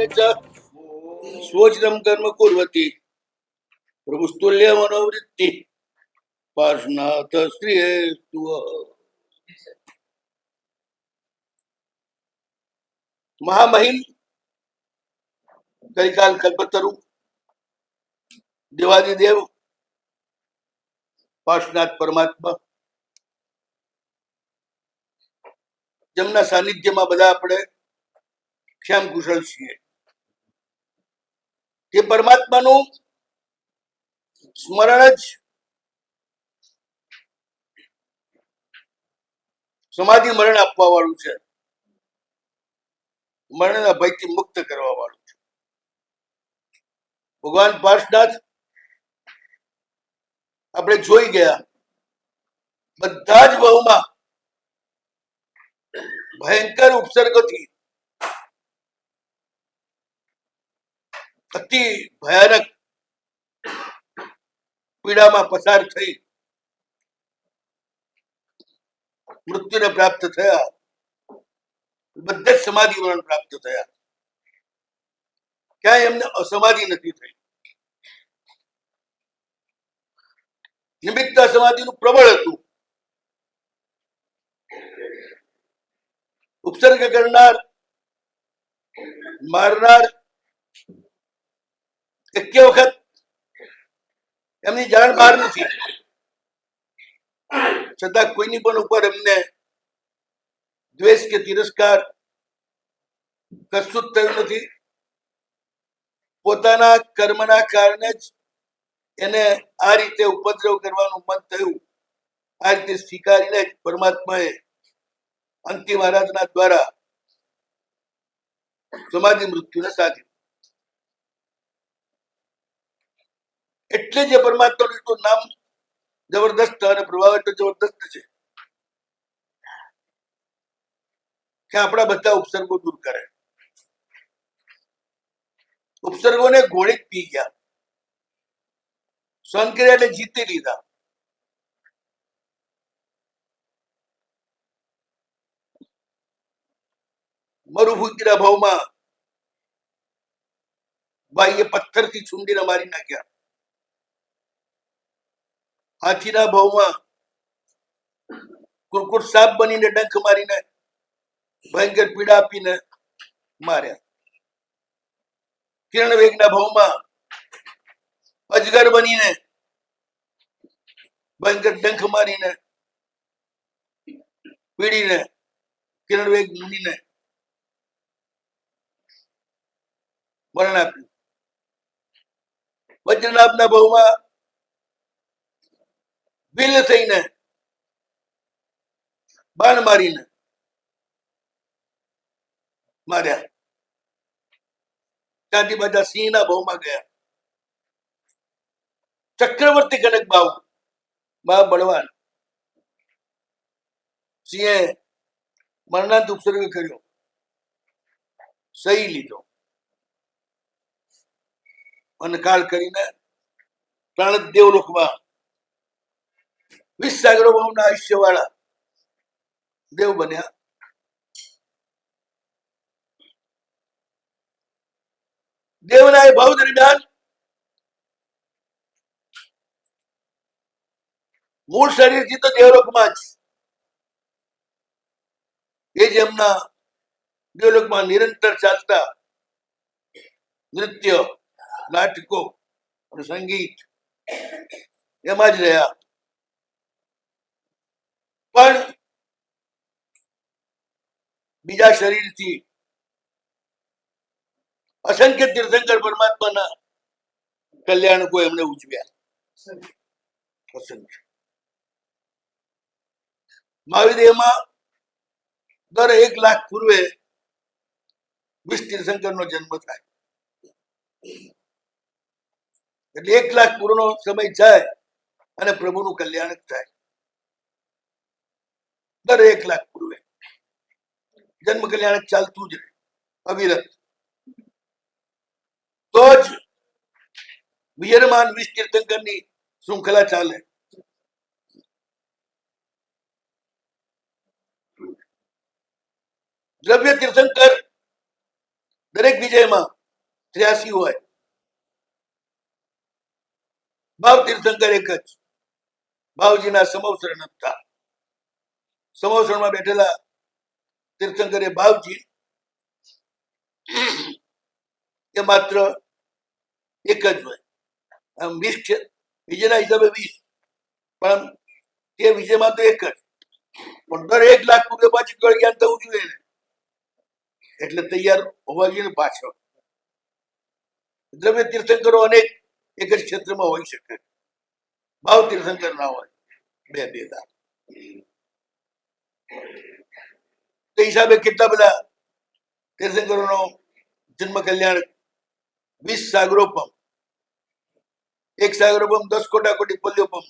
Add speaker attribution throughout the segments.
Speaker 1: च स्वोचितं कर्म कुर्वति प्रभुस्तुल्य मनोवृत्ति पार्श्वनाथ श्रियेस्तु। महामहिम कलिकाल कल्पतरु देवादिदेव पार्श्वनाथ परमात्मा जमना सानिध्यમાં બધા આપણે ક્ષેમ કુશળ છીએ। તે પરમાત્માનું સ્મરણ જ સમાધિ મરણ આપવા વાળું છે, મરણના ભયથી મુક્ત કરવા વાળું છે। ભગવાન પાર્શ્વનાથ આપણે જોઈ ગયા બધા જ બહુમાં ભયંકર ઉપસર્ગથી અતિ ભયાનક પીડામાં પસાર થઈ મૃત્યુને પ્રાપ્ત થયા। બધે જ સમાધિ મરણ પ્રાપ્ત થયા, ક્યાંય એમને અસમાધિ નથી થઈ। નિમિત્ત સમાધિનું પ્રબળ હતું। ઉપસર્ગ કરનાર મારનાર એકે વખત એમની જાણ બહાર નથી, છતાં કોઈની પણ ઉપર એમને દ્વેષ કે તિરસ્કાર કશું જ થયું નથી। પોતાના કર્મના કારણે જ એને આ રીતે ઉપદ્રવ કરવાનું મન થયું। આ રીતે સ્વીકારીને જ પરમાત્માએ અંતિમ આરાધના દ્વારા સમાધિ મૃત્યુને સાધ્યું। એટલે જે પરમાત્માનું તો નામ જબરદસ્ત અને પ્રભાવ એટલો જબરદસ્ત છે કે આપણા બધા ઉપસર્ગો દૂર કરે। ઉપસર્ગોને ઘોડી પી ગયા, સ્વયંક્રિયાને જીતી લીધા। મરુભૂતિના ભાવમાં ભાઈએ પથ્થરથી છુંડીને મારી નાખ્યા। હાથીના ભાવમાં કુરકુટ સાપ બનીને ડંખ મારીને ભયંકર પીડા આપીને માર્યા। કિરણ વેગના ભાવમાં અજગર બનીને ભયંકર ડંખ મારીને પીડીને કિરણ વેગ મુનિને મરણ આપ્યું। વજ્રનાભના ભાવમાં વિલ થઈને બાણ મારીને માર્યા। ત્યાંથી બધા સિંહના ભાવમાં ગયા। ચક્રવર્તી કનક ભાવ મા બળવાન સિંહે મરણાંત ઉપસર્ગ કર્યો, સહી લીધો અને કાળ કરીને પ્રાણ દેવલોકમાં 20 સાગરો ભાવના આયુષ્ય વાળા દેવ બન્યા। દેવના એ ભાવ દરમિયાન મૂળ શરીરથી તો દેવલોકમાં જ એ જ એમના દેવલોકમાં નિરંતર ચાલતા નૃત્ય, નાટકો અને સંગીત એમાં જ રહ્યા। પણ બીજા શરીરથી અસંખ્ય તીર્થંકર પરમાત્માના કલ્યાણકો એમને ઉજવ્યા। અસંખ્ય મહાવીદેવમાં દર 1 લાખ પૂર્વે 20 તીર્થંકરનો જન્મ થાય। એટલે 1 લાખ પૂર્ણનો સમય જાય અને પ્રભુનું કલ્યાણ થાય। દર 1 લાખ પૂર્વે જન્મ કલ્યાણ ચાલતું જ રહે અવિરત। તો જ વિયરમાન 20 તીર્થંકરની શૃંખલા ચાલે। દ્રવ્ય તીર્થંકર દરેક વિજયમાં 83 હોય. ભાવ તીર્થંકર એક જ, ભાવજીના સમવસરણ હતા. સમવસરણમાં બેઠેલા તીર્થંકરે ભાવજી એ માત્ર એક જ હોય. આમ 20 છે, વિજયના હિસાબે 20, પણ તે વિજયમાં તો એક જ. પણ દર 1 લાખ રૂપિયા પાછી કળજ્ઞાન થવું જોઈએ ને, એટલે તૈયાર હોવા જોઈએ ને પાછળ. દ્રવ્ય તીર્થંકરો અનેક એક જ ક્ષેત્રમાં હોઈ શકે, ભાવ તીર્થંકર ના હોય, બે દાર. તે હિસાબે કેટલા બધા તીર્થંકરોનો જન્મ કલ્યાણ 20 સાગરોપમ, એક સાગરોપમ 10 કોટાકોટી પલ્યોપમ,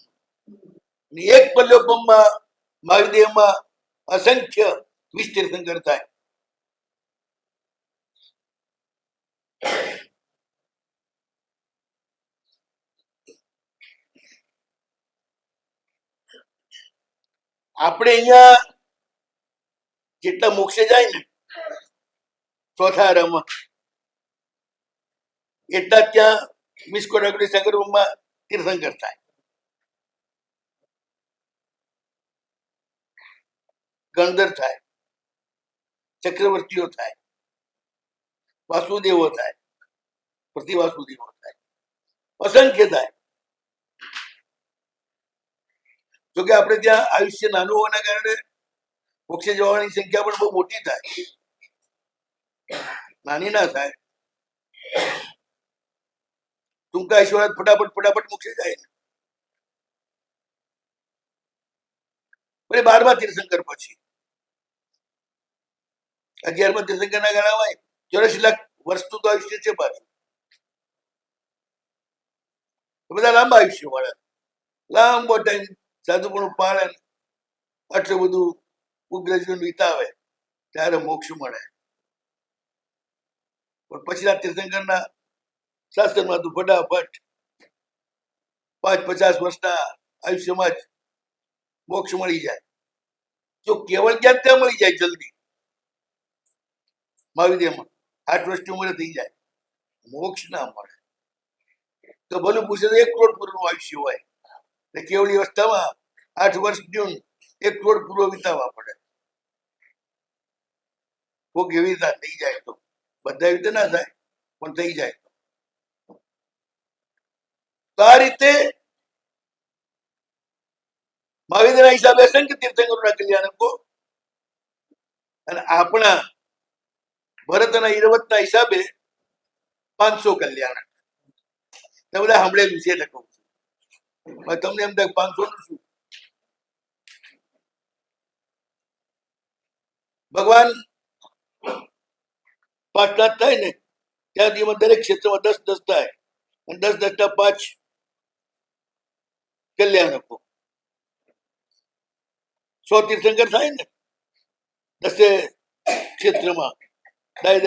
Speaker 1: એક પલ્યોપમમાં મહાદેવમાં અસંખ્ય 20 તીર્થંકર થાય. આપણે અહીંયા જેટલા મોક્ષે જાય ને ચોથા આરામમાં, એટલા ત્યાં 20 કોટાકોટી સાગરોપમમાં તીર્થંકર થાય. ગણધર થાય, ચક્રવર્તીઓ થાય, વાસુદેવો થાય, પ્રતિવાસુદેવો થાય, અસંખ્ય થાય. જોકે આપણે ત્યાં આયુષ્ય નાનું હોવાના કારણે મોક્ષે જવાની સંખ્યા પણ બહુ મોટી થાય, નાની ના થાય. ટૂંકા આયુષ્ય ફટાફટ મોક્ષે જાય ને. 12મા તીર્થંકર પછી 11મા તીર્થંકર ના ગણાવાય. 84 લાખ વર્ષનું તો આયુષ્ય છે પાછું. બધા લાંબા આયુષ્ય વાળા, લાંબો ટાઈમ સાધુપણું પાળે, આટલું બધું ઉગ્ર જીવન વિતાવે ત્યારે મોક્ષ મળે. પણ પછીના તીર્થંકરના શાસ્ત્રમાં તો ફટાફટ 50 વર્ષના આયુષ્યમાં જ મોક્ષ મળી જાય. જો કેવળ જ્ઞાન ત્યાં મળી જાય જલ્દી, મહાવિદ્યમાં 8 વર્ષની ઉંમરે થઈ જાય, મોક્ષ ના મળે. તો ભલું પૂછે તો 1 કરોડ પૂર્વનું આયુષ્ય હોય, કેવળી અવસ્થામાં 8 વર્ષ જૂન 1 કરોડ પૂર્વ વિતાવવા પડે. કોક એવી રીતે થઈ જાય તો, બધા રીતે ના થાય પણ થઈ જાય તો આ રીતે મહાવીરના હિસાબે અસંખ્ય તીર્થંકરોના કલ્યાણકો, અને આપણા ભરતના ઈરવતના હિસાબે 500 કલ્યાણક. તમે બધા સાંભળેલું છે એટલે કહું છું. તમને એમ થાય 500 નું શું? ભગવાન 5 થાય ને ત્યાં સુધી દરેક ક્ષેત્રમાં 10 થાય, અને 10 ના 5 કલ્યાણકો. 100 તીર્થંકર થાય ને 10 ક્ષેત્રમાં, 100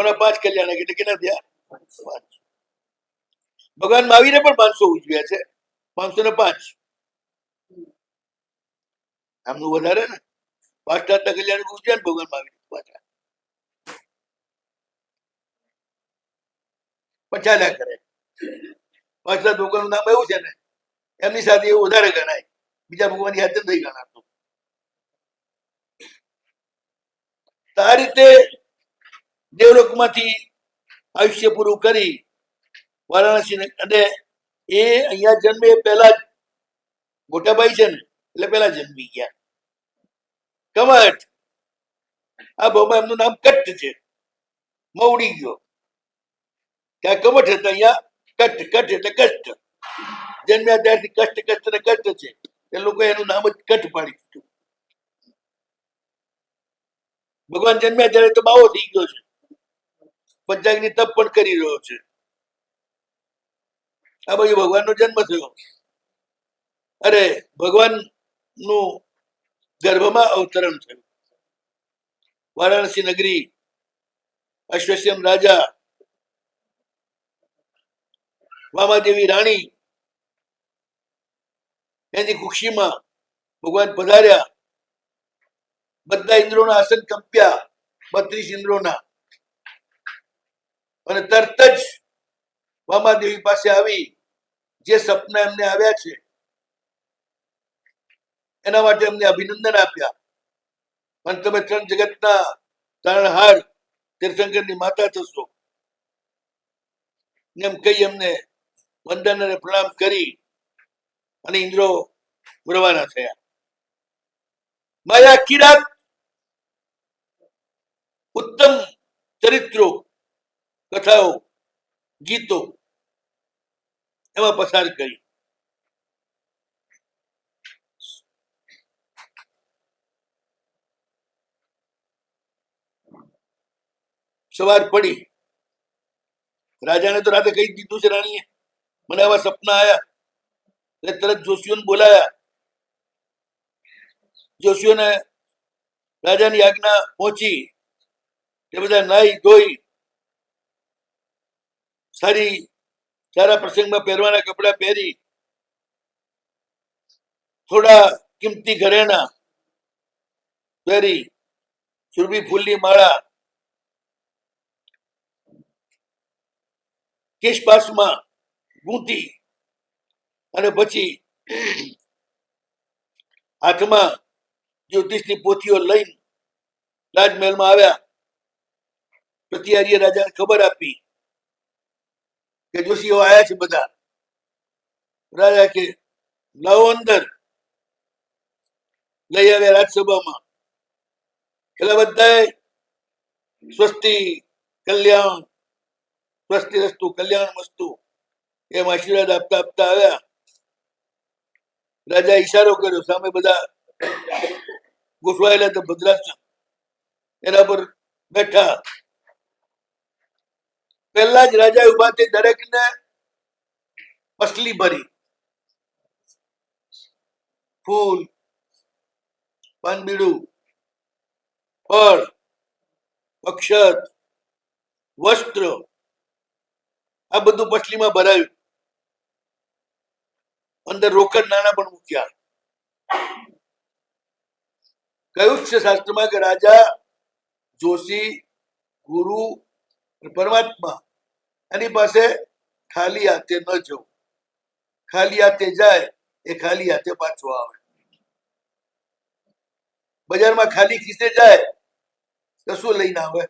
Speaker 1: ના 5 કલ્યાણક એટલે કેટલા થયા? 5. ભગવાન મહાવીરે પણ 500 ઉજવ્યા છે. 500 ને 5 આમનું વધારે ને. 5 કલ્યાણક ઉજવ્યા ને ભગવાન મહાવીર પાછા પચાલ્યા કરે. 5 ભગવાનનું નામ એવું છે ને, એમની સાથે એવું વધારે ગણાય, બીજા ભગવાન યાદ નથી ગણાતું. આ રીતે દેવલોકમાંથી આયુષ્ય પૂરું કરી વારાણસી, અને એ અહીંયા જન્મે પહેલા જ મોટાભાઈ છે ને એટલે પેલા જન્મી ગયા. કમઠ, આ બહુમાં એમનું નામ કટ્ટ છે, મવડી ગયો. ત્યાં કમઠ હતા, અહીંયા કટ્ટ. કટ્ટ એટલે કષ્ટ. જન્મ્યા ત્યારથી કષ્ટ ને કષ્ટ છે, એ લોકો એનું નામ જ કટ્ટ પાડી દીધું. ભગવાન જન્મ્યા ત્યારે તો બાવો થઈ ગયો છે, પંચાંગની તપ પણ કરી રહ્યો છે. આ બાજુ ભગવાનનો જન્મ થયો. અરે ભગવાન નું ગર્ભમાં અવતરણ થયું. વારાણસી નગરી, અશ્વશ્યમ રાજા, વામાદેવી રાણી, એની ખુશીમાં ભગવાન પધાર્યા. બધા ઇન્દ્રોના આસન કંપ્યા, 32 ઇન્દ્રોના. અને તરત જ વામાદેવી પાસે આવી જે સપના એમને આવ્યા છે એના માટે એમને અભિનંદન આપ્યા. અને તમે ત્રણ જગતના તારણહાર તીર્થંકરની માતા થશો એમ કહી એમને વંદન અને પ્રણામ કરી અને ઇન્દ્રો રવાના થયા. માયા આખી રાત ઉત્તમ ચરિત્રો, કથાઓ, ગીતો એમાં પસાર કરી. સવાર પડી, રાજાને તો રાતે કહી દીધું છે રાણીએ મને આવા સપના આવ્યા, એટલે તરત જોશીઓને બોલાયા. જોશીઓને રાજાની આજ્ઞા પહોંચી, એ બધા નાઈ ધોઈ સારા પ્રસંગમાં પહેરવાના કપડા પહેરી, થોડા કિંમતી ઘરેણા પહેરી, સુરભી ફૂલની માળા કેશપાસમાં ગૂંથી અને પછી હાથમાં જ્યોતિષની પોથીઓ લઈને રાજમહેલમાં આવ્યા. પ્રતિહારીએ રાજાને ખબર આપી કે જોશીઓ આયા છે બધા. રાજા કે લાવો અંદર. લઈ આવ્યા રાજસભામાં. એટલે બધાએ સ્વસ્તિ કલ્યાણ, સ્વસ્તિ રસ્તુ કલ્યાણ મસ્તુ એમ આશીર્વાદ આપતા આપતા આવ્યા. રાજા ઈશારો કર્યો, સામે બધા ગોઠવાયેલા તો ભદ્રાસન એના પર બેઠા. પહેલા જ રાજા ઉભા થઈ દરેકને પસલી ભરી, ફૂલ, પાનબીડું, ફળ, અક્ષત, વસ્ત્ર આ બધું પસલીમાં ભરાયું. અંદર રોકડ નાણા પણ મૂક્યા. કહ્યું છે શાસ્ત્રમાં કે રાજા, જોશી, ગુરુ, પરમાત્મા એની પાસે ખાલી હાથે ન જવું. ખાલી હાથે જાય એ ખાલી હાથે પાછો આવે. બજારમાં ખાલી ખિસ્સે જાય તો શું લઈને આવે?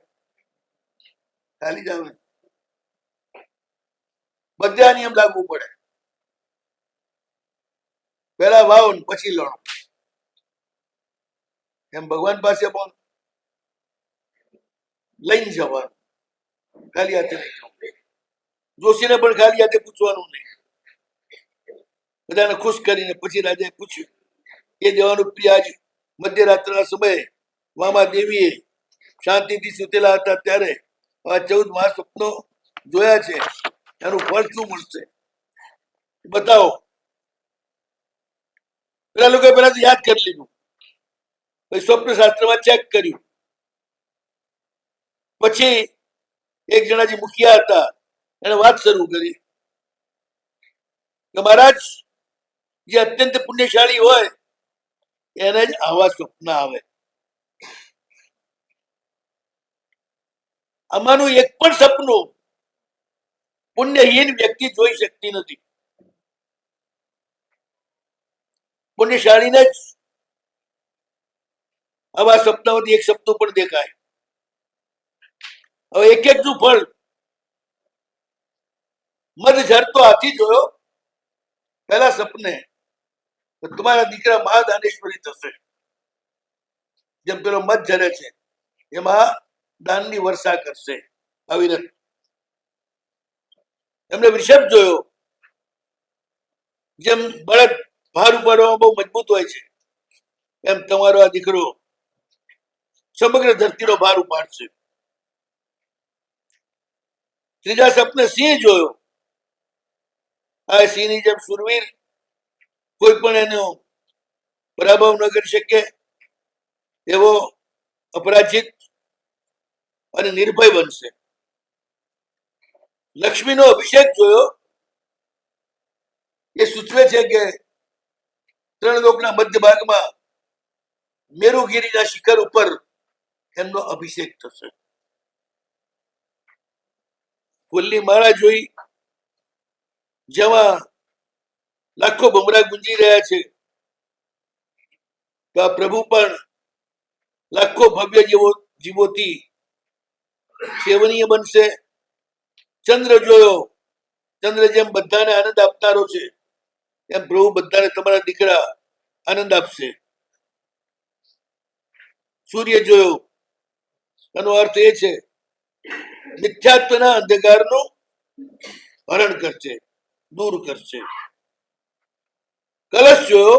Speaker 1: ખાલી જ આવે. બધા નિયમ લાગુ પડે. પેલા વાવ પછી લણો, એમ ભગવાન પાસે પણ લઈને જવાનું, ખાલી હાથે નહીં જવું. જોશીને પણ ખાલી હાથે પૂછવાનું નહીં. બધાને ખુશ કરીને પછી રાજાએ પૂછ્યું એ દેવાનું પ્રિય આજ મધ્યરાત્રના સમયે વામાદેવીએ શાંતિથી સુતેલા હતા ત્યારે આ 14 મહાસ્વપ્નો જોયા છે, એનું ફળ શું મળશે બતાવો. પેલા લોકો પેલા તો યાદ કરી લીધું, પછી સ્વપ્ન શાસ્ત્રમાં ચેક કર્યું. પછી એક જણા જે મુખિયા હતા એને વાત શરૂ કરી કે મહારાજ, જે અત્યંત પુણ્યશાળી હોય એને જ આવા સ્વપ્ન આવે. આમાંનું એક પણ સપનું પુણ્યહીન વ્યક્તિ જોઈ શકતી નથી. પુણ્યશાળીને જ આવા સપનાઓથી એક સપનું પણ દેખાય. હવે એક નું ફળ મધ ઝરતો હાથી જોયો પહેલા સપને, તમારા દીકરા મહાદાનેશ્વરી થશે. જેમ પેલો મધ ઝરે છે એમાં દાનની વર્ષા કરશે અવિરત. એમને વૃષભ જોયો, જેમ બળદ ભાર ઉપાડવામાં બહુ મજબૂત હોય છે એમ તમારો આ દીકરો સમગ્ર ધરતીનો ભાર ઉપાડશે. ત્રીજા સપને સિંહ જોયો. આ સિંહની જેમ સુરવીર કોઈ પણ એનો પરાભવ ન કરી શકે એવો અપરાજિત અને નિર્ભય બનશે. લક્ષ્મીનો અભિષેક જોયો. એ સૂચવે છે કે 3 લોકના મધ્ય ભાગમાં મેરુગીરીના શિખર ઉપર એમનો અભિષેક થશે. ફૂલની માળા જોઈ, જેમાં લાખો ભમરા ગુંજી રહ્યા છે. તો આ પ્રભુ પણ લાખો ભવ્ય જીવોથી સેવનીય બનશે. ચંદ્ર જોયો, ચંદ્ર જેમ બધાને આનંદ આપનારો છે, એમ પ્રભુ બધાને તમારા દીકરા આનંદ આપશે. સૂર્ય જોયો, એનો અર્થ એ છે મિથ્યાત્વના અંધકારનું હરણ કરશે, દૂર કરશે. કલશ જોયો,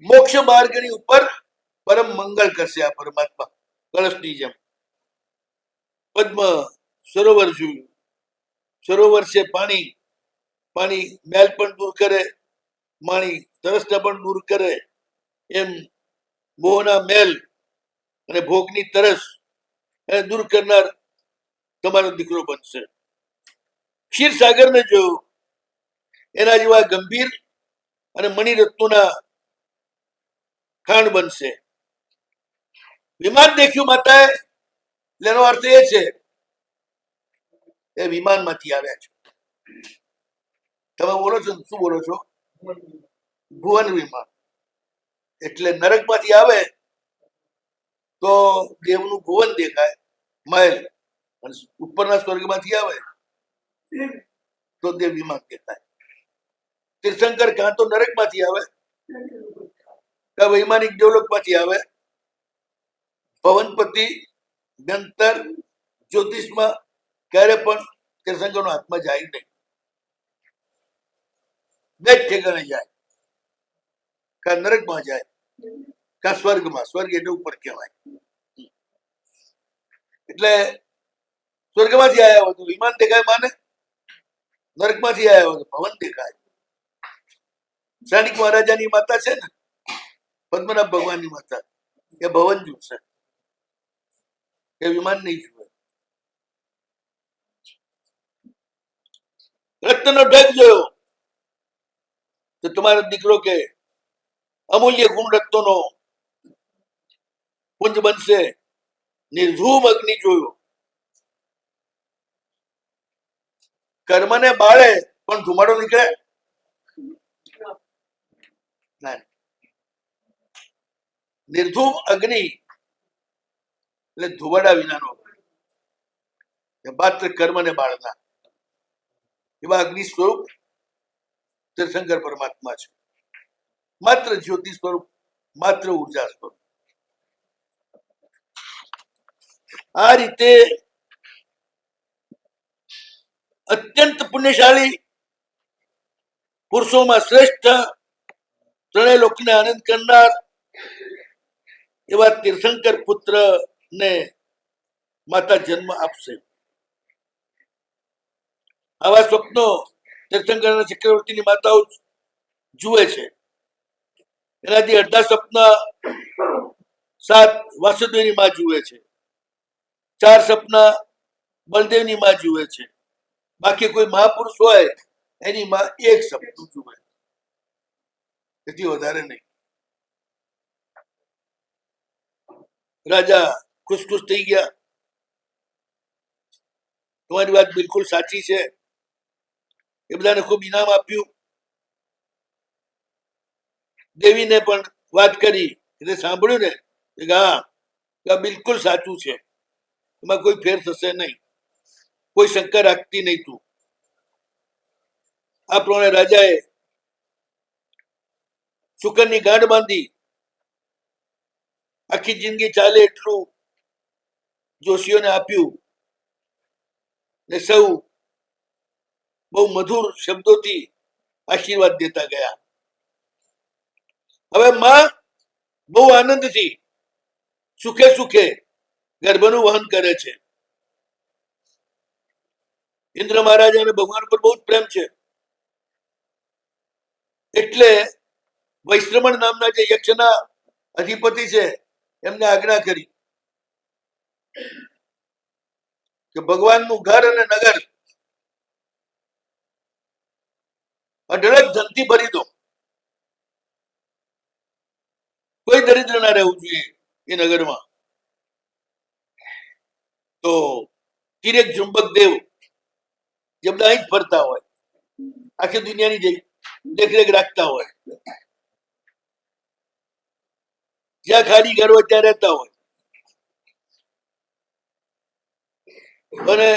Speaker 1: મોક્ષ માર્ગની ઉપર પરમ મંગળ કરશે આ પરમાત્મા, કલશની જેમ. પદ્મ સરોવર જોયું, સરોવર છે પાણી, પાણી મેલ પણ દૂર કરે, પાણી તરસતા પણ દૂર કરે. એમ મોહના મેલ અને ભોગની તરસ એને દૂર કરનાર તમારો દીકરો બનશે. ક્ષીરસાગરને જોયું, એના જેવા ગંભીર અને મણિરત્નોના ખાંડ બનશે. વિમાન દેખ્યું માતાએ, એનો અર્થ એ છે એ વિમાનમાંથી આવ્યા છે. તમે બોલો છો શું બોલો છો? ભુવન વિમાન. એટલે નરકમાંથી આવે તો દેવનું ભુવન દેખાય, મહેલ, અને ઉપરના સ્વર્ગમાંથી આવે તો દેવ વિમાન દેખાય. તીર્થંકર કાં તો નરકમાંથી આવે, કાં વૈમાનિક દેવલોકમાંથી આવે. ભવનપતિ નંતર જ્યોતિષમાં ક્યારે પણ તીર્થંકરનો હાથમાં જાય નહીં. બે જ ઠેકાણે જાય, કાં નરકમાં જાય, કાં સ્વર્ગમાં. સ્વર્ગ એટલે ઉપર કહેવાય. એટલે સ્વર્ગમાંથી આવ્યા હોય તો વિમાન દેખાય માને, નરકમાંથી આવ્યા હોય તો ભવન દેખાય. શાનિક મહારાજાની માતા છે ને, પદ્મનાભ ભગવાનની માતા, એ ભવન જોશે, એ વિમાન નહીં જુએ. રત્નનો ઢગ જોયો તો તમારો દીકરો કે અમૂલ્ય ગુણ રત્નોનો પુંજ બનશે. નિર્ધૂમ અગ્નિ જોયો, કર્મને બાળે પણ ધુમાડો નીકળે ના. નિર્ધૂમ અગ્નિ એટલે ધુવાડા વિનાનો, માત્ર કર્મને બાળના એવા અગ્નિ સ્વરૂપ તીર્થંકર પરમાત્મા છે. માત્ર જ્યોતિ સ્વરૂપ, માત્ર ઉર્જા સ્વરૂપ. આ રીતે અત્યંત પુણ્યશાળી પુરુષોમાં શ્રેષ્ઠ, ત્રણેય લોકને આનંદ કરનાર એવા તીર્થંકર પુત્ર ને માતા જન્મ આપશે. આવા સ્વપ્નો તીર્થંકર અને ચક્રવર્તીની માતાઓ જુએ છે. એનાથી અડધા સપના સાત વાસુદેવની માં જુએ છે, 4 સપના બલદેવની માં જુએ છે. બાકી કોઈ મહાપુરુષ હોય એની માં 1 સપનું જુએ, એથી વધારે નહીં. રાજા ખુશ ખુશ થઈ ગયા. તમારી વાત બિલકુલ સાચી છે. એ બધાને ખૂબ ઇનામ આપ્યું. દેવીને પણ વાત કરી, એટલે સાંભળ્યું ને કે હા બિલકુલ સાચું છે, એમાં કોઈ ફેર થશે નહીં, કોઈ શંકા રાખતી નહીં તું. આ પ્રમાણે રાજાએ શુકરની ગાંઠ બાંધી. આખી જિંદગી ચાલે એટલું જોશીઓને આપ્યું ને સૌ બહુ મધુર શબ્દોથી આશીર્વાદ દેતા ગયા. હવે માં બહુ આનંદથી સુખે સુખે ગર્ભનું વહન કરે છે. ઇન્દ્ર મહારાજાને ભગવાન પર બહુ જ પ્રેમ છે, એટલે વૈશ્રમણ નામના જે યક્ષના અધિપતિ છે એમને આજ્ઞા કરી કે ભગવાનનું ઘર અને નગર અઢળક ધનથી ભરી દો, કોઈ દરિદ્ર ના રહેવું જોઈએ એ નગરમાં. તો તિરેક ઝુંબક દેવ જે બધા અહીં જ ફરતા હોય, આખી દુનિયાની દેખરેખ રાખતા હોય, જ્યાં ખાલી ઘર હોય ત્યાં રહેતા હોય, અને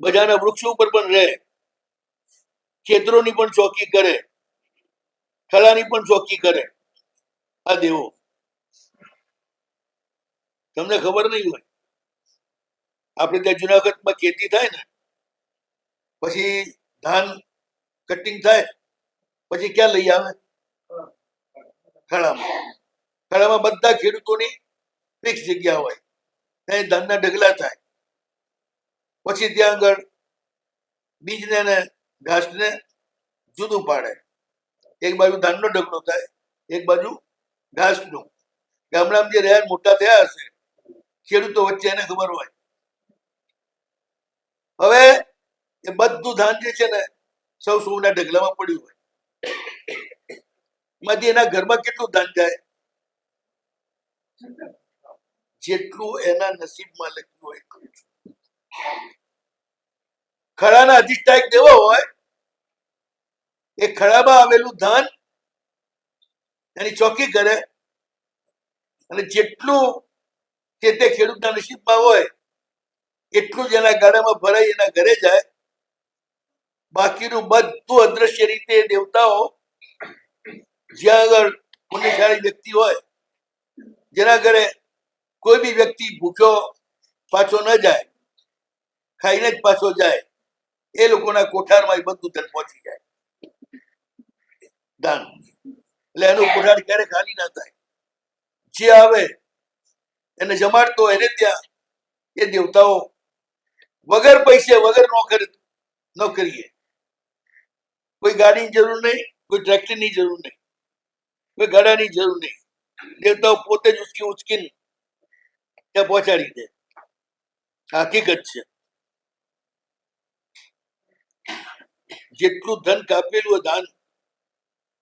Speaker 1: બધાના વૃક્ષો ઉપર પણ રહે, ખેતરોની પણ ચોકી કરે, ખળાની પણ ચોકી કરે. આ દેવો તમને ખબર નહીં હોય, આપણે ત્યાં જુનાગઢમાં ખેતી થાય ને, પછી ધાન કટિંગ થાય, પછી ક્યાં લઈ આવે? ખળામાં. ખળામાં બધા ખેડૂતોની ફિક્સ જગ્યા હોય, ત્યાં ધાનના ઢગલા થાય, પછી ત્યાં આગળ બીજને ને ઘાસને જુદું પાડે. એક બાજુ ધાનનો ઢગલો થાય, એક બાજુ ઘાસનો. ગામડામાં જે રહ્યા મોટા થયા હશે ખેડૂતો વચ્ચે એને ખબર હોય. હવે એ બધું ધાન જે છે ને સૌ સૌના ઢગલામાં પડ્યું હોય, એમાંથી એના ઘરમાં કેટલું ધાન જાય? જેટલું એના નસીબમાં લખ્યું હોય. ખળાના અધિષ્ઠાયક દેવો હોય, એ ખળામાં આવેલું ધાન એની ચોકી કરે, અને જેટલું તે ખેડૂતના નસીબમાં હોય એટલું જ એના ગાડામાં ભરાઈ એના ઘરે જાય. બાકીનું બધું અદ્રશ્ય રીતે દેવતાઓ જ્યાં આગળ પુણ્યશાળી વ્યક્તિ હોય, જેના ઘરે કોઈ બી વ્યક્તિ ભૂખ્યો પાછો ન જાય, ખાઈને જ પાછો જાય, એ લોકોના કોઠારમાં બધું ધન પહોંચી જાય. દાન એટલે એનું કોઠાર ક્યારે ખાલી ના થાય. જે આવે એને જમાડતો એને ત્યાં એ દેવતાઓ વગર પૈસે વગર નોકરીએ, કોઈ ગાડીની જરૂર નહીં, કોઈ ટ્રેક્ટરની જરૂર નહીં, કોઈ ગાડાની જરૂર નહીં, દેવતાઓ પોતે જ ઉચકીને ત્યાં પહોંચાડી દે. હકીકત છે. જેટલું ધન કાપેલું હોય ધાન,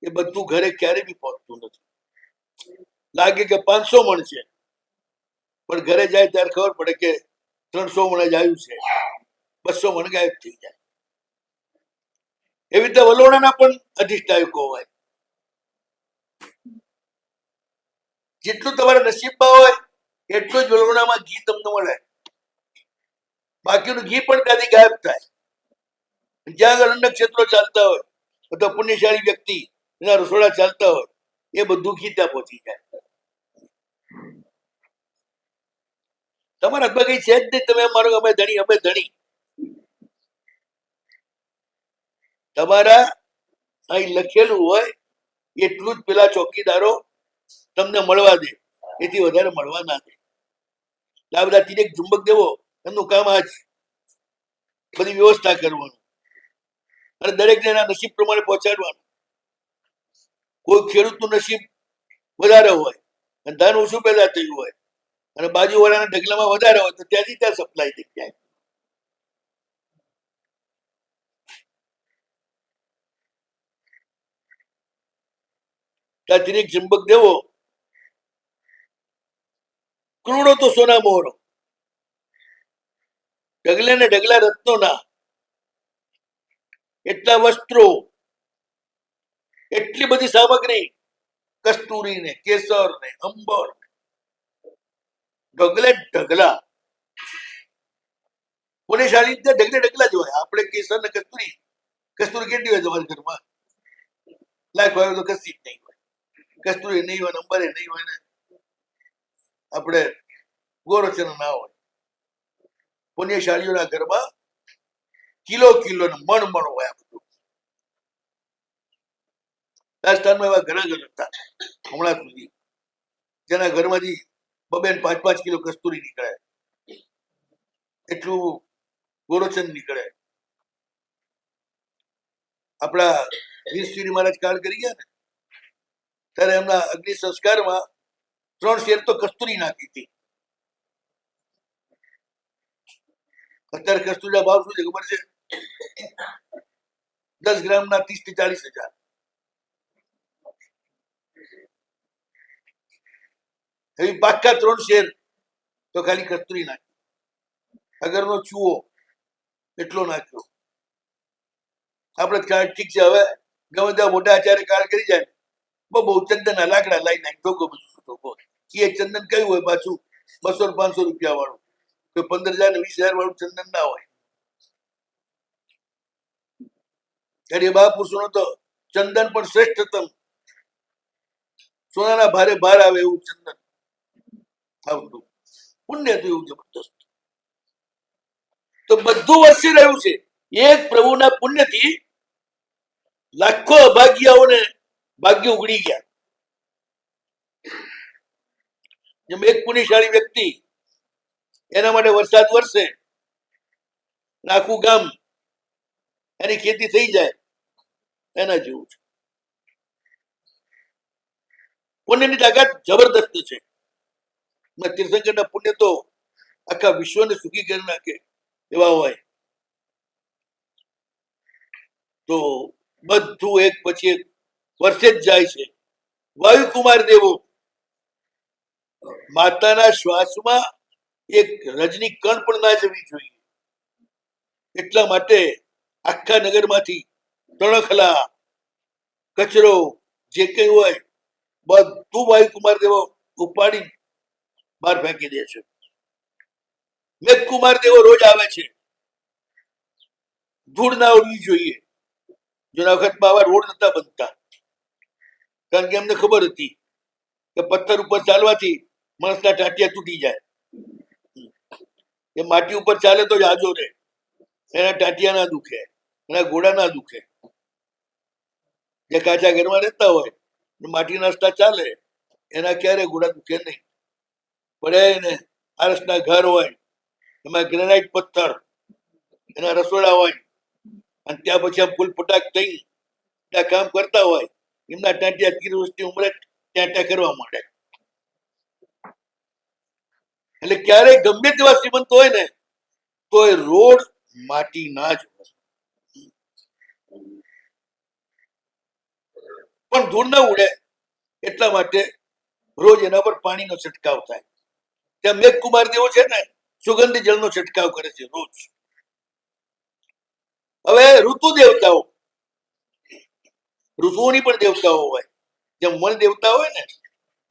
Speaker 1: એ બધું ઘરે ક્યારે બી પહોંચતું નથી. લાગે કે 500 મણ છે, પણ ઘરે જાય ત્યારે ખબર પડે કે 300 મણ જ આવ્યું છે, 200 મણ ગાયબ થઈ જાય. એવી રીતે વલોણાના પણ અધિષ્ઠાયકો હોય. જેટલું તમારા નસીબમાં હોય એટલું જ વલોણામાં ઘી તમને મળે, બાકીનું ઘી પણ ત્યાંથી ગાયબ થાય. જ્યાં આગળ અન્ય ક્ષેત્રો ચાલતા હોય અથવા પુણ્યશાળી વ્યક્તિ એના રસોડા ચાલતા હોય, એ બધું ઘી ત્યાં પહોંચી જાય. તમારા હાથમાં કઈ છે જ નહીં. તમે મારો અમે ધણી. તમારા અહીં લખેલું હોય એટલું જ પેલા ચોકીદારો તમને મળવા દે, એથી વધારે મળવા ના દે. આ બધા તિરેક ઝુંબક દેવો એમનું કામ આ જ બધી વ્યવસ્થા કરવાનું અને દરેકને એના નસીબ પ્રમાણે પહોંચાડવાનું. કોઈ ખેડૂતનું નસીબ વધારે હોય અને ધાન ઓછું પેદા થયું હોય અને બાજુવાળાના ઢગલામાં વધારે હોય તો ત્યાંથી ત્યાં સપ્લાય થઈ જાય. ત્યાં તિરેક ઝુંબક દેવો કરોડો તો સોના મોહરો, ઢગલે ને ઢગલા રત્નોના, એટલા વસ્ત્રો, એટલી બધી સામગ્રી, કસ્તુરી ને કેસર ને અંબર, ઢગલે ઢગલા. પુણ્યશાળી ઢગલે ઢગલા જ હોય. આપણે કેસર ને કસ્તુરી કેટલી હોય તમારા ઘરમાં? લાખ હોય તો કસ્તી જ નહીં હોય, કસ્તુરી નહીં હોય, અંબરે નહીં હોય ને આપણે ગોરચન ના હોય. પુણ્યશાળીઓના ઘરમાં કિલો ને મણ હોય. આ બધું રાજસ્થાનમાં એવા ઘણા ઘર હતા હમણાં સુધી, જેના ઘરમાંથી 2-5 કિલો કસ્તુરી નીકળે, એટલું ગોરોચન નીકળે. આપણા વીરશ્રી મહારાજ કાળ કરી ગયા ને ત્યારે એમના અગ્નિ સંસ્કારમાં 3 શેર તો કસ્તુરી નાખી હતી. અત્યારે કસ્તુરીના ભાવ શું છે ખબર છે? 10 ગ્રામના 30 થી 40 હજાર. એવી પાક્કા 3 શેર તો ખાલી કસ્તુરી નાખી. આગળનો ચૂવો એટલો નાખ્યો. આપણે ઠીક છે, હવે ગમે ત્યાં મોટા આચાર્ય કાળ કરી જાય, બહુ ચંદનના લાકડા લઈ નાખી ઠોકો બધું. એ ચંદન કયું હોય પાછું 200-500 રૂપિયા વાળું, તો 15,000 ને 20,000 વાળું ચંદન ના હોય. ત્યારે મહાપુરુષો તો ચંદન પણ શ્રેષ્ઠતમ, સોનાના ભારે ભાર આવે એવું ચંદન આવતું. પુણ્ય હતું એવું જબરદસ્ત. તો બધું વરસી રહ્યું છે. એક પ્રભુના પુણ્યથી લાખો અભાગ્યાઓને ભાગ્ય ઉગડી ગયા. જેમ એક પુણ્યશાળી વ્યક્તિ, એના માટે વરસાદ વરસે, આખું ગામ એની ખેતી થઈ જાય, એના જેવું છે. પુણ્યની તાકાત જબરદસ્ત છે. તીર્થંકરના પુણ્ય તો આખા વિશ્વને સુખી કરી નાખે એવા હોય. તો બધું એક પછી એક વર્ષે જ જાય છે. વાયુકુમાર દેવો માતાના શ્વાસમાં એક રજની કણ પણ ના જવી જોઈએ, એટલા માટે આખા નગરમાંથી તણખલા, કચરો જે કઈ હોય બધું વાયુકુમાર દેવો ઉપાડી બહાર ફેંકી દે છે. મેઘકુમાર દેવો રોજ આવે છે. ધૂળ ના ઉડવી જોઈએ. જૂના વખતમાં આવા રોડ નતા બનતા, કારણ કે એમને ખબર હતી કે પથ્થર ઉપર ચાલવાથી માણસના ટાંટિયા તૂટી જાય. એ માટી ઉપર ચાલે તો જ આજો રહે, એના ટાંટિયા ના દુખે, એના ઘોડા ના દુખે. જે કાચા ઘરમાં રહેતા હોય, માટીના રસ્તા ચાલે, એના ક્યારે ઘોડા દુખે નહીં. પડે ને આરસના ઘર હોય, એમાં ગ્રેનાઇટ પથ્થર, એના રસોડા હોય, અને ત્યાં પછી આમ ફૂલ ફટાક થઈ ત્યાં કામ કરતા હોય, એમના ટાંટિયા 30 વર્ષની ઉંમરે ટાંટા કરવા માંડે. એટલે ક્યારેય ગમે તેવા શ્રીમંત હોય ને, તો એ રોડ માટી ના જ હોય, પણ ધૂળ ના ઉડે એટલા માટે રોજ એના પર પાણીનો છંટકાવ થાય. ત્યાં મેઘકુમાર દેવો છે ને, સુગંધી જળનો છંટકાવ કરે છે રોજ. હવે ઋતુ દેવતાઓ, ઋતુઓની પણ દેવતાઓ હોય. જેમ વન દેવતા હોય ને,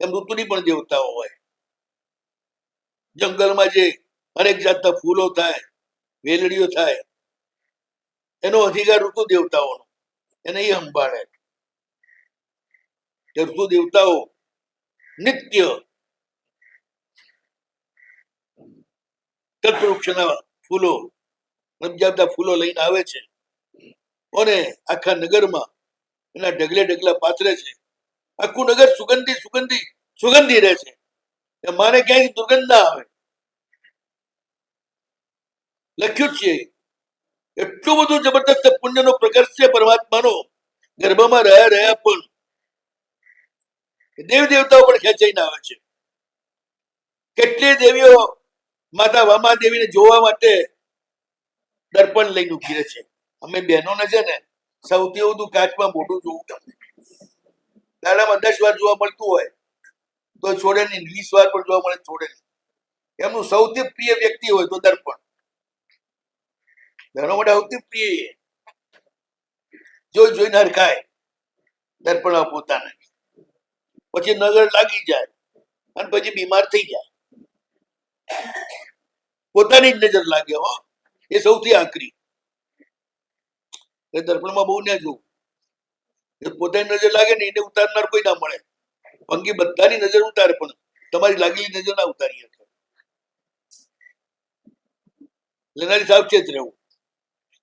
Speaker 1: એમ ઋતુની પણ દેવતાઓ હોય. જંગલમાં જે અનેક જાતના ફૂલો થાય, વેલડીઓ થાય, એનો અધિકાર ઋતુ દેવતાઓનો, એને એ સંભાળે. ઋતુ દેવતાઓ નિત્ય કલ્પવૃક્ષના ફૂલો, રમજાતા ફૂલો લઈને આવે છે, અને આખા નગરમાં એના ઢગલે ઢગલા પાથરે છે. આખું નગર સુગંધી સુગંધી સુગંધી રહે છે. માને ક્યાંય દુર્ગંધ ના આવે. લખ્યું જ છે, એટલું બધું જબરદસ્ત પુણ્યનો પ્રકર્ષ છે પરમાત્માનો. ગર્ભમાં રહ્યા પણ દેવ દેવતાઓ પણ ખેંચાઈને આવે છે. કેટલી દેવીઓ માતા વામા દેવીને જોવા માટે દર્પણ લઈને ઉભી રહે છે. અમે બહેનોને છે ને સૌથી વધુ કાચમાં મોઢું જોવું ગમે. દાડામાં 10 વાર જોવા મળતું હોય તો છોડે નહીં, 20 વાર પણ જોવા મળે છોડે નહીં. એમનું સૌથી પ્રિય વ્યક્તિ હોય તો દર્પણ. બહેનો માટે સૌથી પ્રિય જોઈને હરખાય દર્પણમાં પોતાને, પછી નજર લાગી જાય અને પછી બીમાર થઈ જાય. પોતાની જ નજર લાગે હો, એ સૌથી આકરી. દર્પણમાં બહુ ના જોવું. પોતાની નજર લાગે ને એને ઉતારનાર કોઈ ના મળે. ભંગી બધાની નજર ઉતારે, પણ તમારી લાગેલી નજર ના ઉતારી શકે. લેનારી સાવચેત રહેવું.